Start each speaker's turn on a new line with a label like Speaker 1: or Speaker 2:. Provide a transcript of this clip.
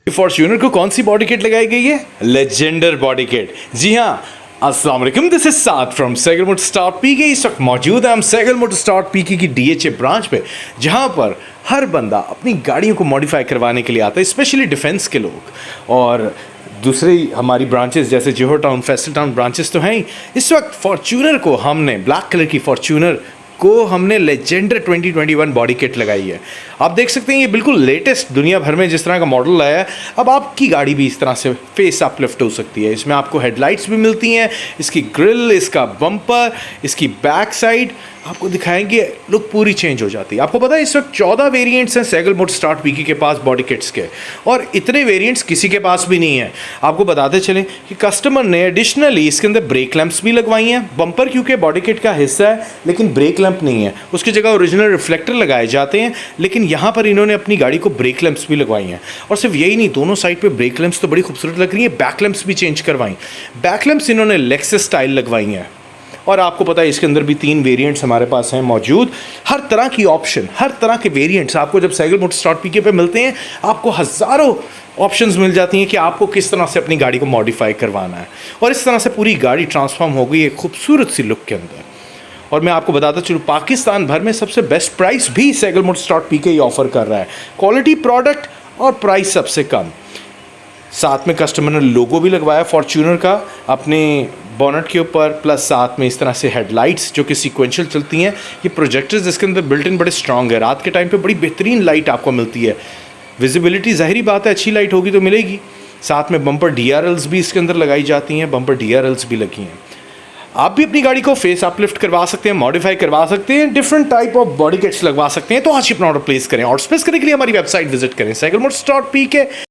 Speaker 1: Fortuner को कौन सी body kit लगाई गई है? Legender body kit. जी हाँ, अस्सलाम वालेकुम, this is Saad from SehgalMotors.PK। इस वक्त मौजूद है हम SehgalMotors.PK की DHA ब्रांच पे, जहाँ पर हर बंदा अपनी गाड़ियों को मॉडिफाई करवाने के लिए आता है, स्पेशली डिफेंस के लोग। और दूसरी हमारी ब्रांचेस जैसे जोहर टाउन, फैसल टाउन ब्रांचेस तो हैं ही। इस वक्त फॉर्च्यूनर को हमने, ब्लैक कलर की फॉर्च्यूनर को हमने लेजेंडर 2021 बॉडी किट लगाई है। आप देख सकते हैं ये बिल्कुल लेटेस्ट, दुनिया भर में जिस तरह का मॉडल आया है, अब आपकी गाड़ी भी इस तरह से फेस अपलिफ्ट हो सकती है। इसमें आपको हेडलाइट्स भी मिलती हैं, इसकी ग्रिल, इसका बम्पर, इसकी बैक साइड आपको दिखाएंगे, लुक पूरी चेंज हो जाती है। आपको पता है इस वक्त 14 वेरिएंट्स हैं SehgalMotors.PK के पास बॉडी किट्स के, और इतने वेरिएंट्स किसी के पास भी नहीं है। आपको बताते चलें कि कस्टमर ने एडिशनली इसके अंदर ब्रेक लैंप्स भी लगवाई हैं। बम्पर क्योंकि बॉडी किट का हिस्सा है, लेकिन ब्रेक लैंप नहीं है, उसकी जगह ओरिजिनल रिफ्लेक्टर लगाए जाते हैं, लेकिन यहाँ पर इन्होंने अपनी गाड़ी को ब्रेक लैंप्स भी लगवाई हैं। और सिर्फ यही नहीं, दोनों साइड पे ब्रेक लैंप्स तो बड़ी खूबसूरत लग रही है, बैक लैंप्स भी चेंज करवाई। बैक लैंप्स इन्होंने लेक्सस स्टाइल लगवाई हैं। और आपको पता है इसके अंदर भी 3 वेरिएंट्स हमारे पास हैं मौजूद। हर तरह की ऑप्शन, हर तरह के वेरिएंट्स आपको जब SehgalMotors.PK पे मिलते हैं, आपको हज़ारों ऑप्शंस मिल जाती हैं कि आपको किस तरह से अपनी गाड़ी को मॉडिफाई करवाना है। और इस तरह से पूरी गाड़ी ट्रांसफॉर्म हो गई है खूबसूरत सी लुक के अंदर। और मैं आपको बताता चलूँ, पाकिस्तान भर में सबसे बेस्ट प्राइस भी SehgalMotors.PK ही ऑफ़र कर रहा है। क्वालिटी प्रोडक्ट और प्राइस सबसे कम। साथ में कस्टमर ने लोगो भी लगवाया फॉर्च्यूनर का अपने बोनट के ऊपर, प्लस साथ में इस तरह से हेडलाइट्स जो कि सीक्वेंशियल चलती हैं। ये प्रोजेक्टर्स जिसके अंदर बिल्ट इन बड़े स्ट्रॉन्ग है, रात के टाइम पे बड़ी बेहतरीन लाइट आपको मिलती है। विजिबिलिटी ज़ाहिरी बात है, अच्छी लाइट होगी तो मिलेगी। साथ में बम्पर DRLs भी इसके अंदर लगाई जाती हैं, बम्पर DRLs भी लगी हैं। आप भी अपनी गाड़ी को फेस अपलिफ्ट करवा सकते हैं, मॉडिफाई करवा सकते हैं, different type of body kits लगवा सकते हैं। तो आज अपना ऑर्डर प्लेस करें और स्पेस करने के लिए हमारी वेबसाइट विजिट करें SehgalMotors.PK।